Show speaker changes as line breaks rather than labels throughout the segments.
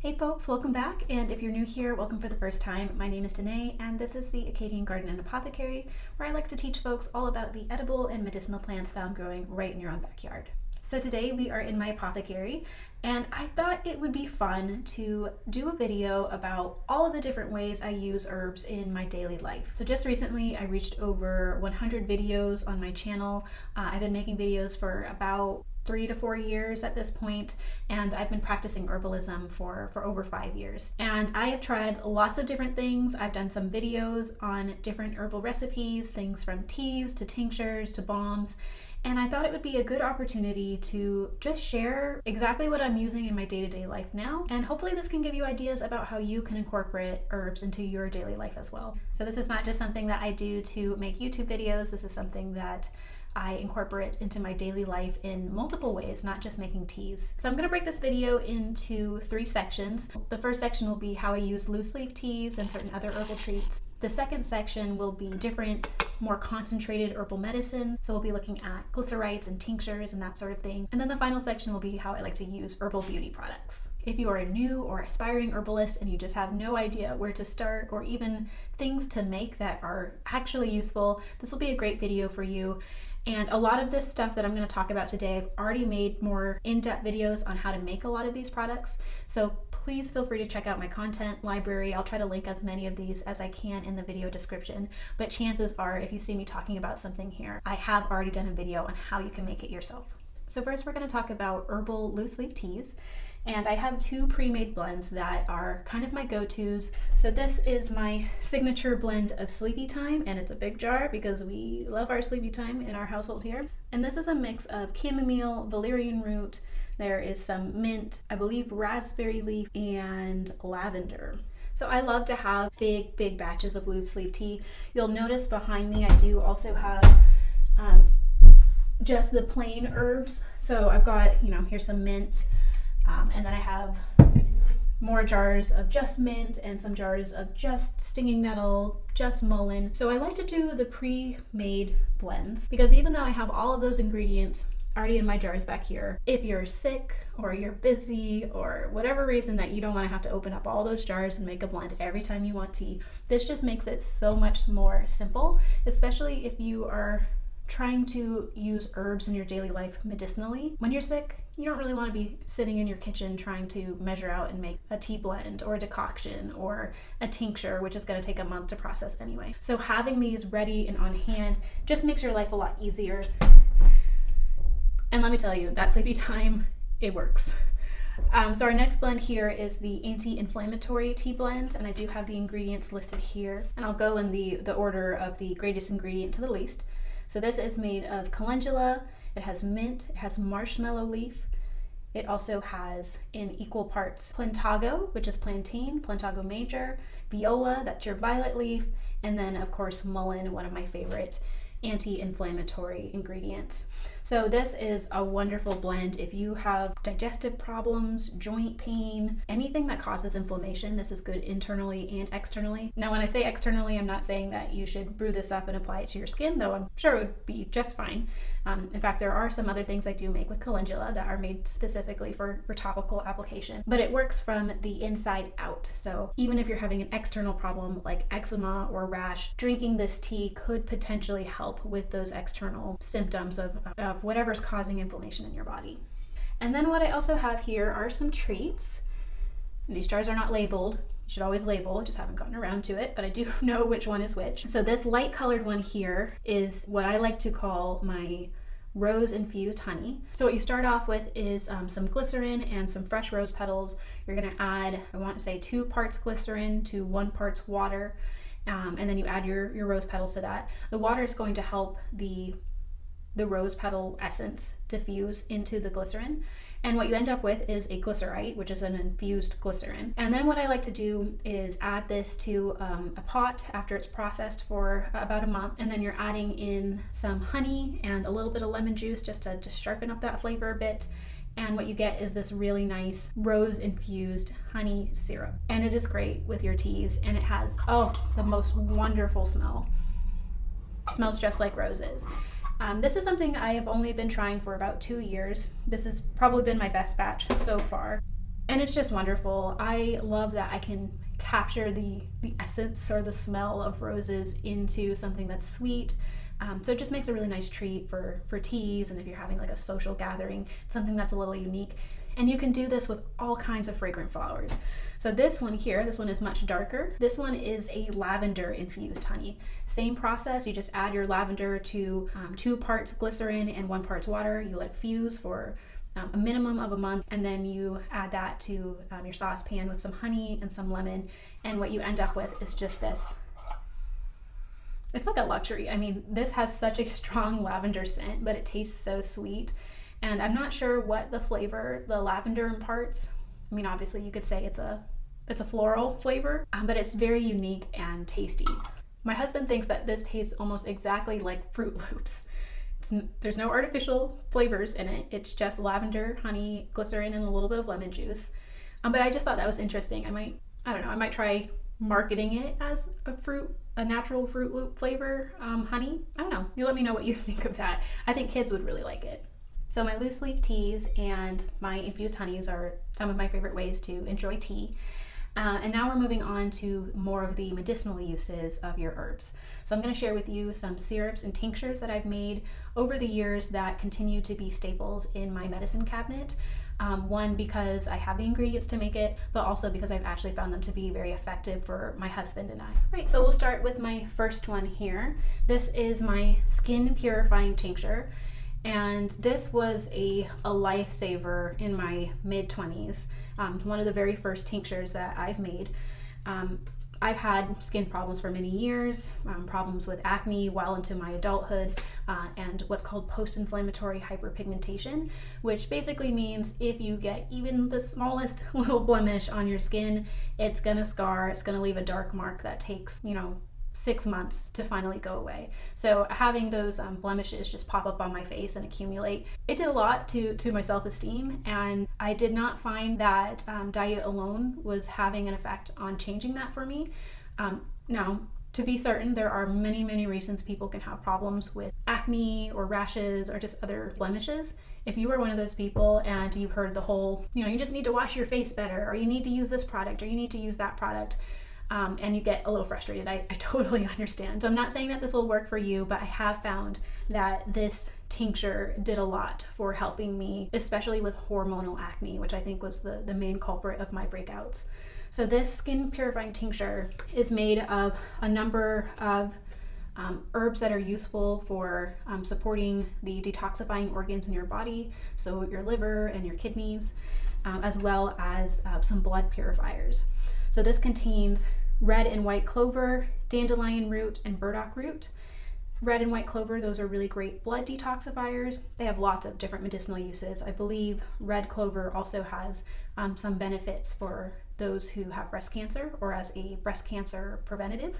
Hey folks, welcome back, and if you're new here, welcome for the first time. My name is Danae, and this is the Acadian Garden and Apothecary, where I like to teach folks all about the edible and medicinal plants found growing right in your own backyard. So today we are in my apothecary, and I thought it would be fun to do a video about all of the different ways I use herbs in my daily life. So just recently I reached over 100 videos on my channel. I've been making videos for about 3 to 4 years at this point, and I've been practicing herbalism for over 5 years. And I have tried lots of different things. I've done some videos on different herbal recipes, things from teas to tinctures to balms, and I thought it would be a good opportunity to just share exactly what I'm using in my day-to-day life now, and hopefully this can give you ideas about how you can incorporate herbs into your daily life as well. So this is not just something that I do to make YouTube videos, this is something that I incorporate into my daily life in multiple ways, not just making teas. So I'm going to break this video into 3 sections. The first section will be how I use loose leaf teas and certain other herbal treats. The second section will be different, more concentrated herbal medicine. So we'll be looking at glycerites and tinctures and that sort of thing. And then the final section will be how I like to use herbal beauty products. If you are a new or aspiring herbalist and you just have no idea where to start or even things to make that are actually useful, this will be a great video for you. And a lot of this stuff that I'm going to talk about today, I've already made more in-depth videos on how to make a lot of these products. So please feel free to check out my content library. I'll try to link as many of these as I can in the video description. But chances are, if you see me talking about something here, I have already done a video on how you can make it yourself. So first we're going to talk about herbal loose leaf teas. And I have 2 pre-made blends that are kind of my go-tos. So this is my signature blend of Sleepy Thyme, and it's a big jar because we love our Sleepy Thyme in our household here. And this is a mix of chamomile, valerian root, there is some mint, I believe raspberry leaf, and lavender. So I love to have big batches of loose leaf tea. You'll notice behind me I do also have just the plain herbs. So I've got, here's some mint, and then I have more jars of just mint and some jars of just stinging nettle, just mullein. So I like to do the pre-made blends because even though I have all of those ingredients already in my jars back here, if you're sick or you're busy or whatever reason that you don't want to have to open up all those jars and make a blend every time you want tea, this just makes it so much more simple, especially if you are trying to use herbs in your daily life medicinally. When you're sick, you don't really want to be sitting in your kitchen trying to measure out and make a tea blend or a decoction or a tincture, which is going to take a month to process anyway. So having these ready and on hand just makes your life a lot easier. And let me tell you, that Sleepy Thyme, it works. So our next blend here is the anti-inflammatory tea blend, and I do have the ingredients listed here, and I'll go in the order of the greatest ingredient to the least. So this is made of calendula, it has mint, it has marshmallow leaf, it also has in equal parts plantago, which is plantain, plantago major, viola, that's your violet leaf, and then of course mullein, one of my favorite anti-inflammatory ingredients. So this is a wonderful blend if you have digestive problems, joint pain, anything that causes inflammation. This is good internally and externally. Now when I say externally, I'm not saying that you should brew this up and apply it to your skin, though I'm sure it would be just fine. In fact, there are some other things I do make with calendula that are made specifically for topical application, but it works from the inside out. So even if you're having an external problem like eczema or rash, drinking this tea could potentially help with those external symptoms of whatever's causing inflammation in your body. And then what I also have here are some treats. These jars are not labeled. You should always label, I just haven't gotten around to it, but I do know which one is which. So this light colored one here is what I like to call my rose-infused honey. So what you start off with is some glycerin and some fresh rose petals. You're going to add, I want to say 2 parts glycerin to 1 parts water, and then you add your rose petals to that. The water is going to help the rose petal essence diffuse into the glycerin. And what you end up with is a glycerite, which is an infused glycerin. And then what I like to do is add this to a pot after it's processed for about a month. And then you're adding in some honey and a little bit of lemon juice just to sharpen up that flavor a bit. And what you get is this really nice rose-infused honey syrup. And it is great with your teas, and it has, the most wonderful smell. It smells just like roses. This is something I have only been trying for about 2 years. This has probably been my best batch so far. And it's just wonderful. I love that I can capture the essence or the smell of roses into something that's sweet. So it just makes a really nice treat for teas, and if you're having like a social gathering, it's something that's a little unique. And you can do this with all kinds of fragrant flowers. So this one here, this one is much darker. This one is a lavender infused honey. Same process, you just add your lavender to 2 parts glycerin and 1 part water. You let it fuse for a minimum of a month, and then you add that to your saucepan with some honey and some lemon, and what you end up with is just this. It's like a luxury. I mean, this has such a strong lavender scent, but it tastes so sweet. And I'm not sure what the flavor the lavender imparts. I mean, obviously you could say it's a floral flavor, but it's very unique and tasty. My husband thinks that this tastes almost exactly like Fruit Loops. There's no artificial flavors in it. It's just lavender, honey, glycerin, and a little bit of lemon juice. But I just thought that was interesting. I might try marketing it as a natural Fruit Loop flavor honey. I don't know. You let me know what you think of that. I think kids would really like it. So my loose leaf teas and my infused honeys are some of my favorite ways to enjoy tea. And now we're moving on to more of the medicinal uses of your herbs. So I'm going to share with you some syrups and tinctures that I've made over the years that continue to be staples in my medicine cabinet. One, because I have the ingredients to make it, but also because I've actually found them to be very effective for my husband and I. Right, so we'll start with my first one here. This is my skin purifying tincture. And this was a lifesaver in my mid-20s. One of the very first tinctures that I've made. I've had skin problems for many years, problems with acne well into my adulthood, and what's called post-inflammatory hyperpigmentation, which basically means if you get even the smallest little blemish on your skin, it's gonna scar, it's gonna leave a dark mark that takes, 6 months to finally go away. So having those blemishes just pop up on my face and accumulate, it did a lot to my self-esteem, and I did not find that diet alone was having an effect on changing that for me. Now, to be certain, there are many, many reasons people can have problems with acne or rashes or just other blemishes. If you are one of those people and you've heard the whole, you just need to wash your face better, or you need to use this product, or you need to use that product, and you get a little frustrated, I totally understand. So I'm not saying that this will work for you, but I have found that this tincture did a lot for helping me, especially with hormonal acne, which I think was the main culprit of my breakouts. So this skin purifying tincture is made of a number of herbs that are useful for supporting the detoxifying organs in your body, so your liver and your kidneys, as well as some blood purifiers. So this contains red and white clover, dandelion root, and burdock root. Red and white clover, those are really great blood detoxifiers. They have lots of different medicinal uses. I believe red clover also has some benefits for those who have breast cancer, or as a breast cancer preventative.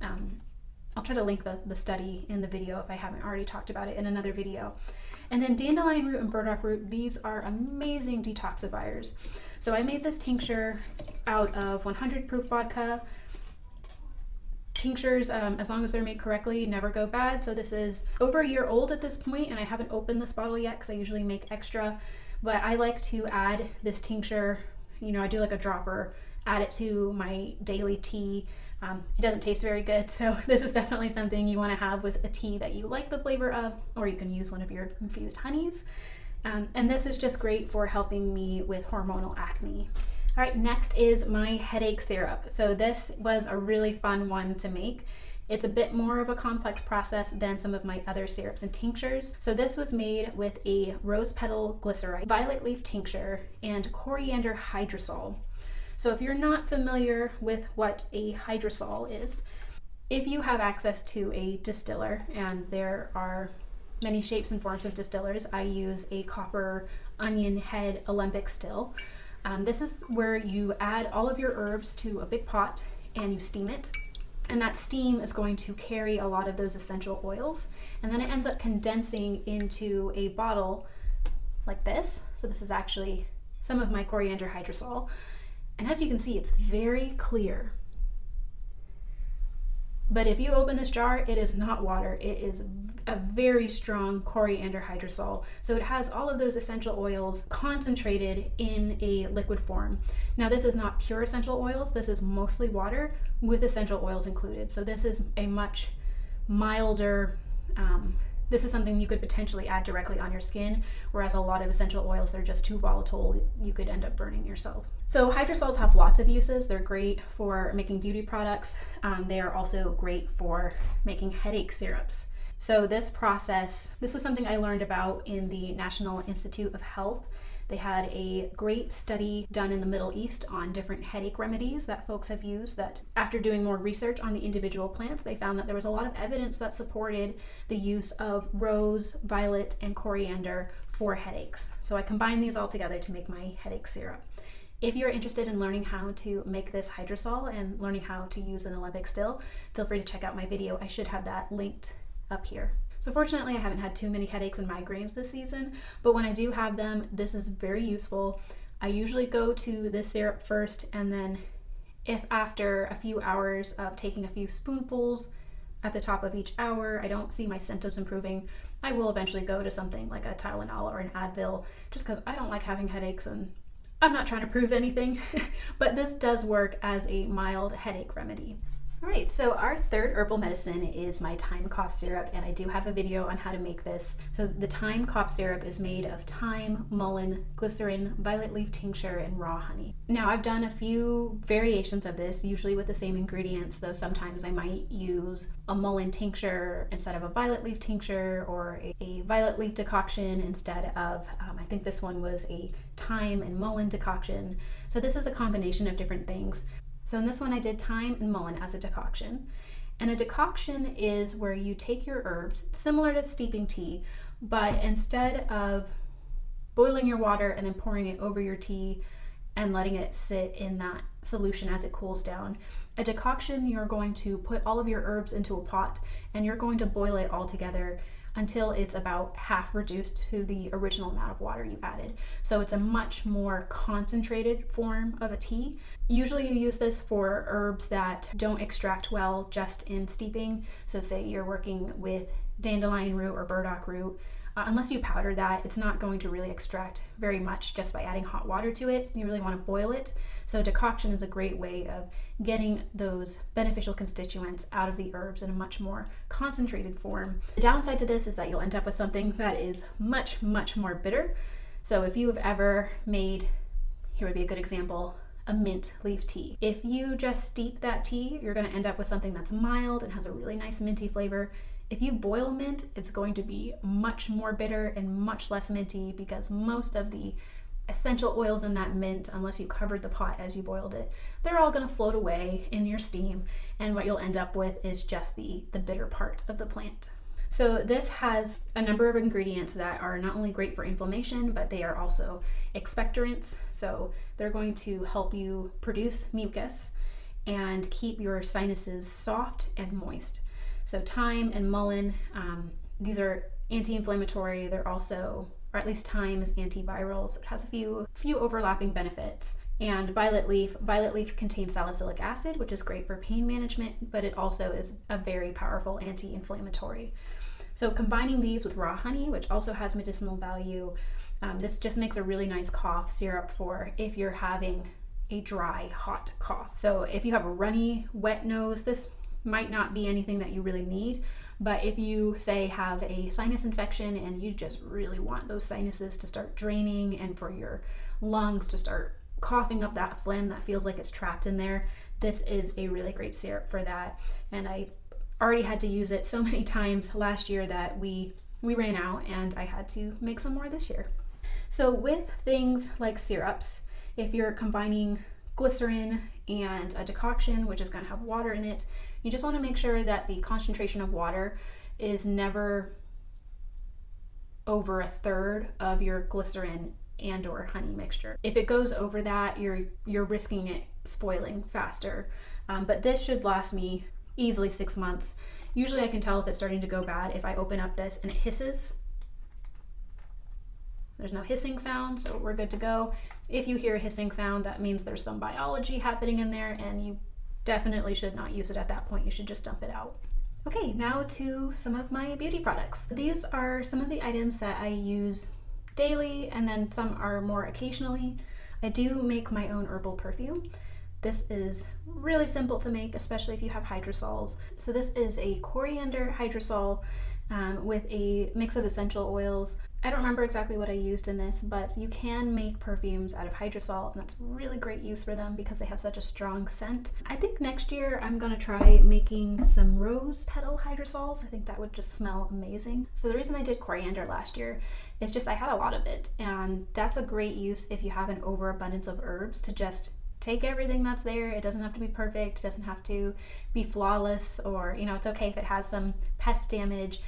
I'll try to link the study in the video if I haven't already talked about it in another video. And then dandelion root and burdock root, these are amazing detoxifiers. So I made this tincture out of 100 proof vodka. Tinctures, as long as they're made correctly, never go bad. So this is over a year old at this point, and I haven't opened this bottle yet because I usually make extra. But I like to add this tincture, I do like a dropper, add it to my daily tea. It doesn't taste very good, so this is definitely something you want to have with a tea that you like the flavor of, or you can use one of your infused honeys. And this is just great for helping me with hormonal acne. All right, next is my headache syrup. So this was a really fun one to make. It's a bit more of a complex process than some of my other syrups and tinctures. So this was made with a rose petal glycerite, violet leaf tincture, and coriander hydrosol. So if you're not familiar with what a hydrosol is, if you have access to a distiller, and there are many shapes and forms of distillers, I use a copper onion head alembic still. This is where you add all of your herbs to a big pot and you steam it. And that steam is going to carry a lot of those essential oils. And then it ends up condensing into a bottle like this. So this is actually some of my coriander hydrosol. And as you can see, it's very clear. But if you open this jar, it is not water. It is a very strong coriander hydrosol. So it has all of those essential oils concentrated in a liquid form. Now this is not pure essential oils, this is mostly water with essential oils included. So this is a much milder, this is something you could potentially add directly on your skin, whereas a lot of essential oils, they're just too volatile, you could end up burning yourself. So hydrosols have lots of uses. They're great for making beauty products. They are also great for making headache syrups. So this process, this was something I learned about in the National Institute of Health. They had a great study done in the Middle East on different headache remedies that folks have used, that after doing more research on the individual plants, they found that there was a lot of evidence that supported the use of rose, violet, and coriander for headaches. So I combined these all together to make my headache syrup. If you're interested in learning how to make this hydrosol and learning how to use an alembic still, feel free to check out my video. I should have that linked up here. So fortunately, I haven't had too many headaches and migraines this season, but when I do have them, this is very useful. I usually go to this syrup first, and then if after a few hours of taking a few spoonfuls at the top of each hour, I don't see my symptoms improving, I will eventually go to something like a Tylenol or an Advil, just because I don't like having headaches and I'm not trying to prove anything, but this does work as a mild headache remedy. All right, so our third herbal medicine is my thyme cough syrup, and I do have a video on how to make this. So the thyme cough syrup is made of thyme, mullein, glycerin, violet leaf tincture, and raw honey. Now I've done a few variations of this, usually with the same ingredients, though sometimes I might use a mullein tincture instead of a violet leaf tincture, or a violet leaf decoction instead of, I think this one was a thyme and mullein decoction. So this is a combination of different things. So in this one I did thyme and mullein as a decoction. And a decoction is where you take your herbs, similar to steeping tea, but instead of boiling your water and then pouring it over your tea and letting it sit in that solution as it cools down, a decoction, you're going to put all of your herbs into a pot and you're going to boil it all together until it's about half reduced to the original amount of water you added. So it's a much more concentrated form of a tea. Usually you use this for herbs that don't extract well just in steeping. So say you're working with dandelion root or burdock root. Unless you powder that, it's not going to really extract very much just by adding hot water to it. You really want to boil it. So decoction is a great way of getting those beneficial constituents out of the herbs in a much more concentrated form. The downside to this is that you'll end up with something that is much, much more bitter. So if you have ever made, here would be a good example, a mint leaf tea. If you just steep that tea, you're going to end up with something that's mild and has a really nice minty flavor. If you boil mint, it's going to be much more bitter and much less minty, because most of the essential oils in that mint, unless you covered the pot as you boiled it, they're all going to float away in your steam, and what you'll end up with is just the bitter part of the plant. So this has a number of ingredients that are not only great for inflammation, but they are also expectorants. So they're going to help you produce mucus and keep your sinuses soft and moist. So thyme and mullein, these are anti-inflammatory. They're also, or at least thyme is antiviral, so it has a few overlapping benefits. And violet leaf contains salicylic acid, which is great for pain management, but it also is a very powerful anti-inflammatory. So combining these with raw honey, which also has medicinal value, this just makes a really nice cough syrup for if you're having a dry, hot cough. So if you have a runny, wet nose, this might not be anything that you really need, but if you say have a sinus infection and you just really want those sinuses to start draining and for your lungs to start coughing up that phlegm that feels like it's trapped in there, this is a really great syrup for that. And I already had to use it so many times last year that we ran out, and I had to make some more this year. So with things like syrups, if you're combining glycerin and a decoction, which is going to have water in it, you just want to make sure that the concentration of water is never over a third of your glycerin and or honey mixture. If it goes over that, you're risking it spoiling faster. But this should last me easily 6 months. Usually I can tell if it's starting to go bad if I open up this and it hisses. There's no hissing sound, so we're good to go. If you hear a hissing sound, that means there's some biology happening in there, and you definitely should not use it at that point. You should just dump it out. Okay, now to some of my beauty products. These are some of the items that I use daily, and then some are more occasionally. I do make my own herbal perfume. This is really simple to make, especially if you have hydrosols. So this is a coriander hydrosol with a mix of essential oils. I don't remember exactly what I used in this, but you can make perfumes out of hydrosol, and that's really great use for them because they have such a strong scent. I think next year I'm going to try making some rose petal hydrosols. I think that would just smell amazing. So the reason I did coriander last year is just I had a lot of it, and that's a great use if you have an overabundance of herbs to just take everything that's there. It doesn't have to be perfect. It doesn't have to be flawless, or, it's okay if it has some pest damage.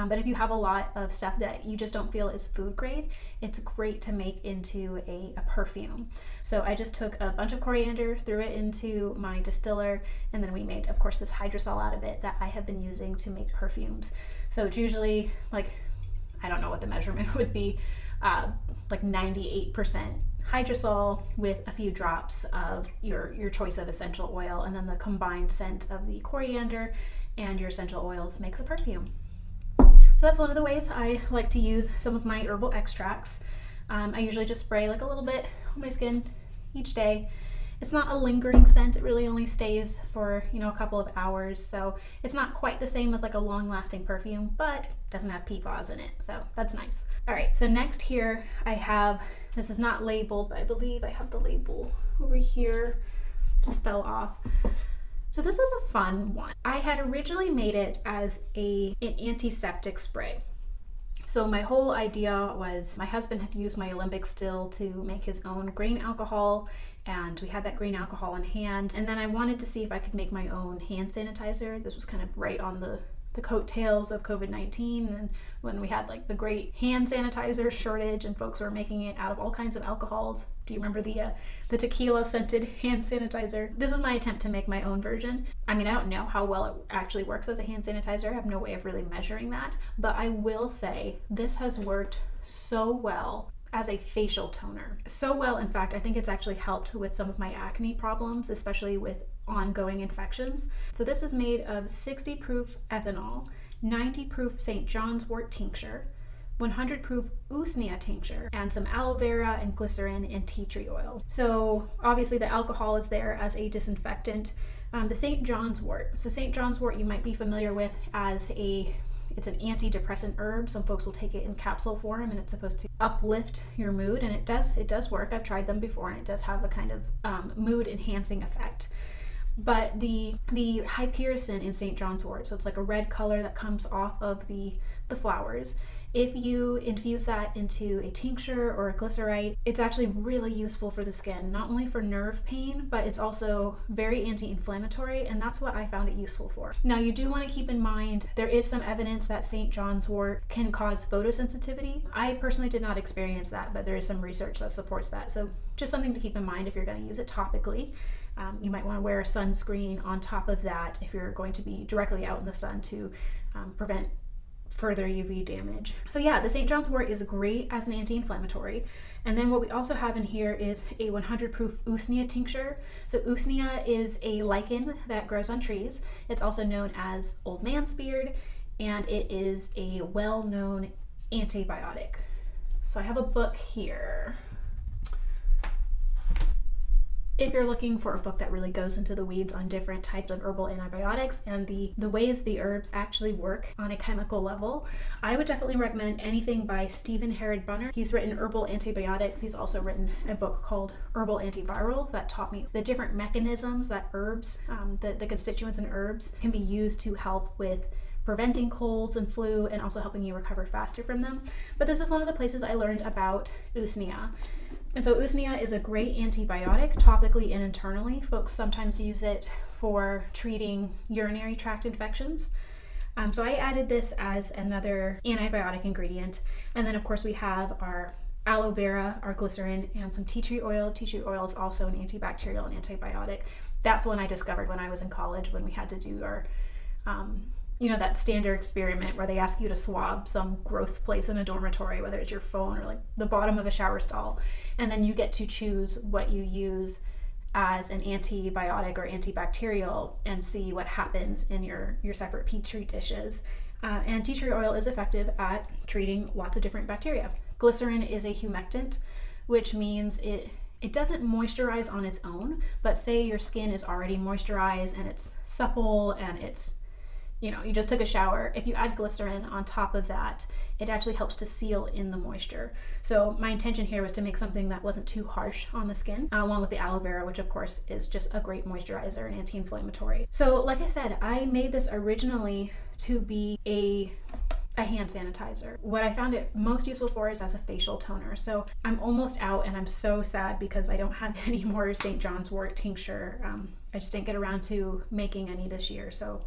But if you have a lot of stuff that you just don't feel is food grade, it's great to make into a perfume. So I just took a bunch of coriander, threw it into my distiller, and then we made, of course, this hydrosol out of it that I have been using to make perfumes. So it's usually I don't know what the measurement would be, 98% hydrosol with a few drops of your choice of essential oil, and then the combined scent of the coriander and your essential oils makes a perfume. So that's one of the ways I like to use some of my herbal extracts. I usually just spray a little bit on my skin each day. It's not a lingering scent. It really only stays for, a couple of hours. So it's not quite the same as a long-lasting perfume, but it doesn't have PFAS in it. So that's nice. All right, so next here I have, this is not labeled, but I believe I have the label over here. Just fell off. So this was a fun one. I had originally made it as an antiseptic spray. So my whole idea was my husband had used my Olympic still to make his own grain alcohol, and we had that grain alcohol in hand. And then I wanted to see if I could make my own hand sanitizer. This was kind of right on the coattails of COVID-19, and when we had the great hand sanitizer shortage and folks were making it out of all kinds of alcohols. Do you remember the tequila scented hand sanitizer? This was my attempt to make my own version. I don't know how well it actually works as a hand sanitizer. I have no way of really measuring that, but I will say this has worked so well as a facial toner. So well, in fact, I think it's actually helped with some of my acne problems, especially with ongoing infections. So this is made of 60 proof ethanol, 90 proof St. John's wort tincture, 100 proof usnea tincture, and some aloe vera and glycerin and tea tree oil. So obviously the alcohol is there as a disinfectant. The St. John's wort. So St. John's wort you might be familiar with as it's an antidepressant herb. Some folks will take it in capsule form, and it's supposed to uplift your mood, and it does work. I've tried them before, and it does have a kind of mood enhancing effect. But the hypericin in St. John's wort, so it's a red color that comes off of the flowers. If you infuse that into a tincture or a glycerite, it's actually really useful for the skin, not only for nerve pain, but it's also very anti-inflammatory, and that's what I found it useful for. Now, you do want to keep in mind there is some evidence that St. John's wort can cause photosensitivity. I personally did not experience that, but there is some research that supports that. So just something to keep in mind if you're going to use it topically. You might want to wear a sunscreen on top of that if you're going to be directly out in the sun to prevent further UV damage. So yeah, the St. John's wort is great as an anti-inflammatory. And then what we also have in here is a 100 proof usnea tincture. So usnea is a lichen that grows on trees. It's also known as old man's beard, and it is a well-known antibiotic. So I have a book here. If you're looking for a book that really goes into the weeds on different types of herbal antibiotics and the ways the herbs actually work on a chemical level, I would definitely recommend anything by Stephen Herod-Bunner. He's written Herbal Antibiotics. He's also written a book called Herbal Antivirals that taught me the different mechanisms that herbs, the constituents in herbs, can be used to help with preventing colds and flu and also helping you recover faster from them. But this is one of the places I learned about usnea. And so usnea is a great antibiotic topically and internally. Folks sometimes use it for treating urinary tract infections. So I added this as another antibiotic ingredient. And then of course we have our aloe vera, our glycerin, and some tea tree oil. Tea tree oil is also an antibacterial and antibiotic. That's one I discovered when I was in college when we had to do our that standard experiment where they ask you to swab some gross place in a dormitory, whether it's your phone or the bottom of a shower stall, and then you get to choose what you use as an antibiotic or antibacterial and see what happens in your separate petri dishes. And tea tree oil is effective at treating lots of different bacteria. Glycerin is a humectant, which means it doesn't moisturize on its own, but say your skin is already moisturized and it's supple and it's, you just took a shower. If you add glycerin on top of that, it actually helps to seal in the moisture. So my intention here was to make something that wasn't too harsh on the skin, along with the aloe vera, which of course is just a great moisturizer and anti-inflammatory. So like I said, I made this originally to be a hand sanitizer. What I found it most useful for is as a facial toner. So I'm almost out, and I'm so sad because I don't have any more St. John's wort tincture. I just didn't get around to making any this year, so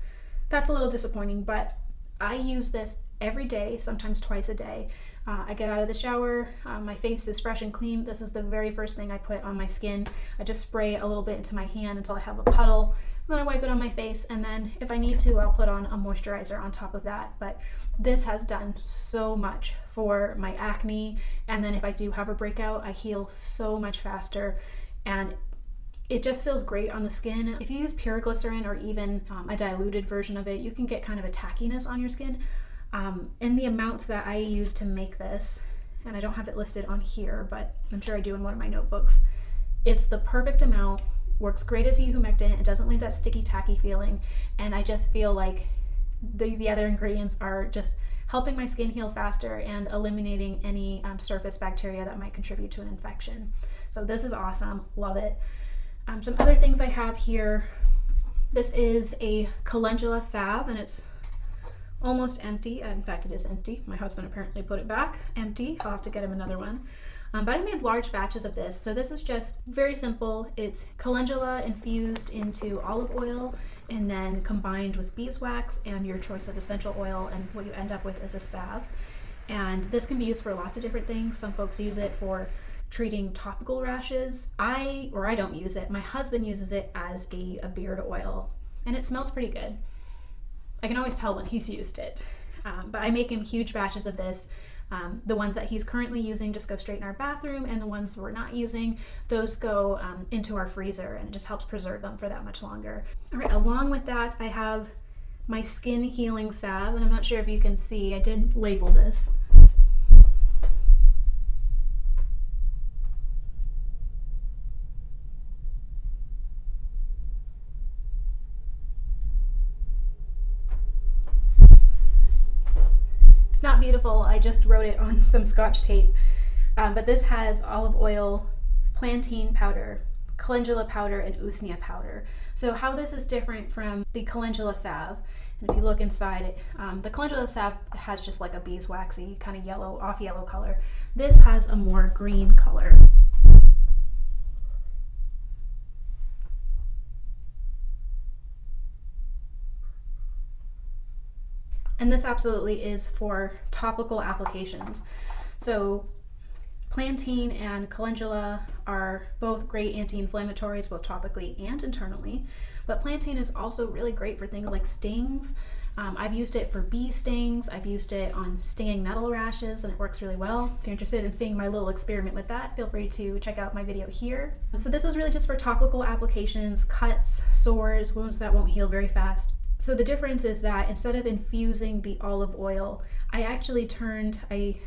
that's a little disappointing, but I use this every day, sometimes twice a day. I get out of the shower, my face is fresh and clean. This is the very first thing I put on my skin. I just spray a little bit into my hand until I have a puddle, then I wipe it on my face, and then if I need to, I'll put on a moisturizer on top of that. But this has done so much for my acne, and then if I do have a breakout, I heal so much faster, and it just feels great on the skin. If you use pure glycerin or even a diluted version of it, you can get kind of a tackiness on your skin. In the amounts that I use to make this, and I don't have it listed on here, but I'm sure I do in one of my notebooks, it's the perfect amount, works great as a humectant, it doesn't leave that sticky tacky feeling, and I just feel like the other ingredients are just helping my skin heal faster and eliminating any surface bacteria that might contribute to an infection. So this is awesome, love it. Some other things I have here, this is a calendula salve, and it's almost empty. In fact, it is empty. My husband apparently put it back empty. I'll have to get him another one. But I made large batches of this. So this is just very simple. It's calendula infused into olive oil and then combined with beeswax and your choice of essential oil, and what you end up with is a salve. And this can be used for lots of different things. Some folks use it for treating topical rashes. I don't use it. My husband uses it as a beard oil, and it smells pretty good. I can always tell when he's used it. But I make him huge batches of this. The ones that he's currently using just go straight in our bathroom, and the ones we're not using, those go into our freezer, and it just helps preserve them for that much longer. All right, along with that, I have my skin healing salve, and I'm not sure if you can see, I did label this. It's not beautiful, I just wrote it on some Scotch tape, but this has olive oil, plantain powder, calendula powder, and usnea powder. So how this is different from the calendula salve, and if you look inside it, the calendula salve has just like a beeswaxy kind of yellow, off yellow color. This has a more green color. And this absolutely is for topical applications. So plantain and calendula are both great anti-inflammatories, both topically and internally. But plantain is also really great for things like stings. I've used it for bee stings. I've used it on stinging nettle rashes, and it works really well. If you're interested in seeing my little experiment with that, feel free to check out my video here. So this was really just for topical applications, cuts, sores, wounds that won't heal very fast. So the difference is that instead of infusing the olive oil, I actually I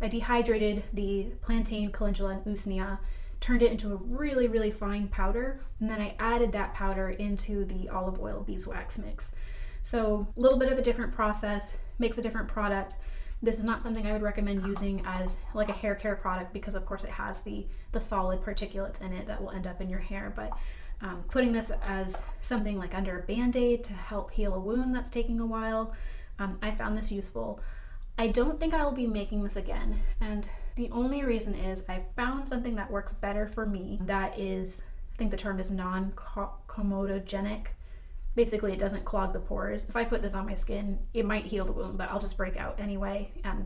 dehydrated the plantain, calendula, and usnea, turned it into a really, really fine powder, and then I added that powder into the olive oil beeswax mix. So a little bit of a different process, makes a different product. This is not something I would recommend using as like a hair care product, because of course it has the solid particulates in it that will end up in your hair, but putting this as something like under a band-aid to help heal a wound that's taking a while, I found this useful. I don't think I will be making this again, and the only reason is I found something that works better for me that is, I think the term is non-comedogenic. Basically, it doesn't clog the pores. If I put this on my skin, it might heal the wound, but I'll just break out anyway, and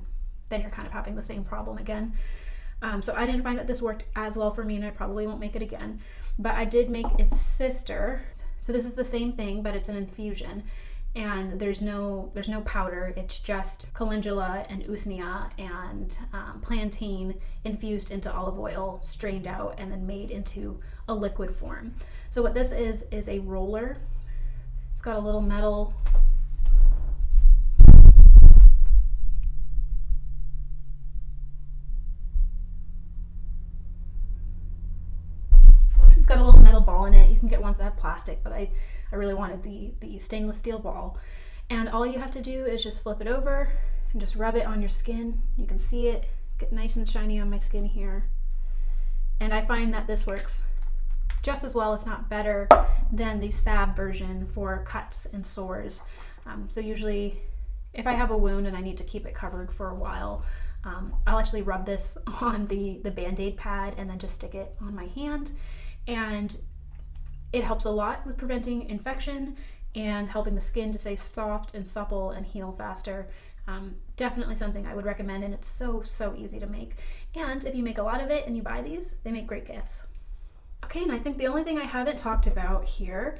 then you're kind of having the same problem again. So I didn't find that this worked as well for me, and I probably won't make it again. But I did make its sister. So this is the same thing, but it's an infusion. and there's no powder. It's just calendula and usnea and plantain infused into olive oil, strained out, and then made into a liquid form. So what this is a roller. It's got a little metal ball in it. You can get ones that have plastic, but I really wanted the stainless steel ball. And all you have to do is just flip it over and just rub it on your skin. You can see it get nice and shiny on my skin here. And I find that this works just as well, if not better, than the salve version for cuts and sores. So usually if I have a wound and I need to keep it covered for a while, I'll actually rub this on the Band-Aid pad and then just stick it on my hand. And it helps a lot with preventing infection and helping the skin to stay soft and supple and heal faster. Definitely something I would recommend, and it's so easy to make. And if you make a lot of it and you buy these, they make great gifts. Okay, and I think the only thing I haven't talked about here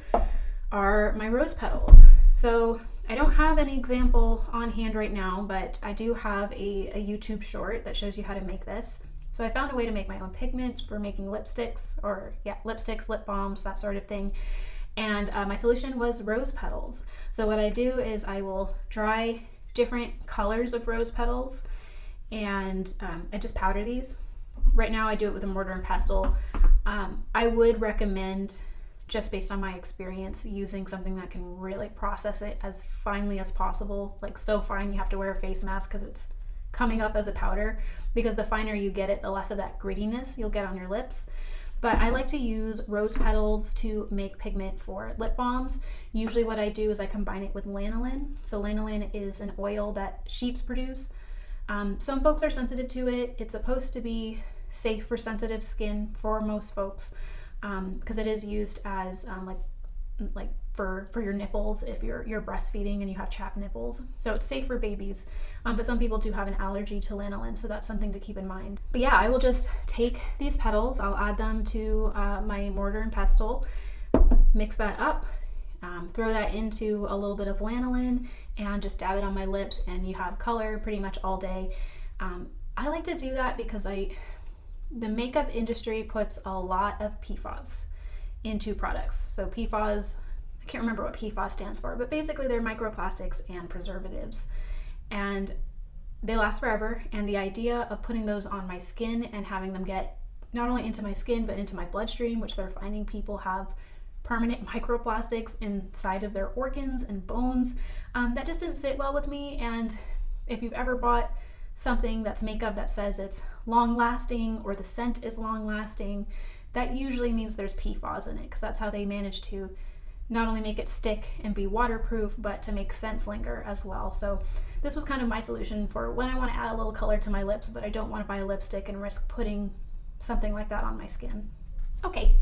are my rose petals. So I don't have any example on hand right now, but I do have a YouTube short that shows you how to make this. So I found a way to make my own pigment for making lipsticks, lip balms, that sort of thing. And my solution was rose petals. So what I do is I will dry different colors of rose petals, and I just powder these. Right now I do it with a mortar and pestle. I would recommend, just based on my experience, using something that can really process it as finely as possible, like so fine you have to wear a face mask because it's coming up as a powder, because the finer you get it, the less of that grittiness you'll get on your lips. But I like to use rose petals to make pigment for lip balms. Usually what I do is I combine it with lanolin. So lanolin is an oil that sheeps produce. Some folks are sensitive to it. It's supposed to be safe for sensitive skin for most folks, because it is used as like for your nipples if you're breastfeeding and you have chapped nipples. So it's safe for babies, but some people do have an allergy to lanolin, so that's something to keep in mind. But yeah, I will just take these petals, I'll add them to my mortar and pestle, mix that up, throw that into a little bit of lanolin, and just dab it on my lips, and you have color pretty much all day. I like to do that because the makeup industry puts a lot of PFAS into products. So PFAS, I can't remember what PFAS stands for, but basically they're microplastics and preservatives, and they last forever. And the idea of putting those on my skin and having them get not only into my skin but into my bloodstream, which they're finding people have permanent microplastics inside of their organs and bones, that just didn't sit well with me. And if you've ever bought something that's makeup that says it's long lasting or the scent is long lasting, that usually means there's PFAS in it, because that's how they manage to not only make it stick and be waterproof, but to make scents linger as well. So this was kind of my solution for when I want to add a little color to my lips, but I don't want to buy a lipstick and risk putting something like that on my skin. Okay.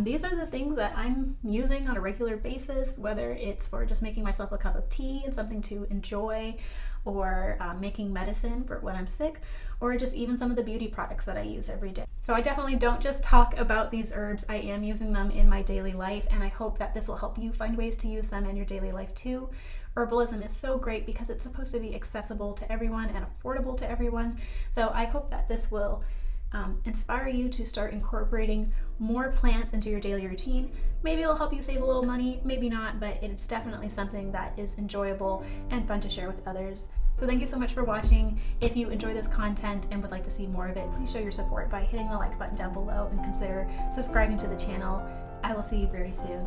These are the things that I'm using on a regular basis, whether it's for just making myself a cup of tea and something to enjoy, or making medicine for when I'm sick, or just even some of the beauty products that I use every day. So I definitely don't just talk about these herbs, I am using them in my daily life, and I hope that this will help you find ways to use them in your daily life too. Herbalism is so great because it's supposed to be accessible to everyone and affordable to everyone. So I hope that this will inspire you to start incorporating more plants into your daily routine. Maybe it'll help you save a little money, maybe not, but it's definitely something that is enjoyable and fun to share with others. So thank you so much for watching. If you enjoy this content and would like to see more of it, please show your support by hitting the like button down below and consider subscribing to the channel. I will see you very soon.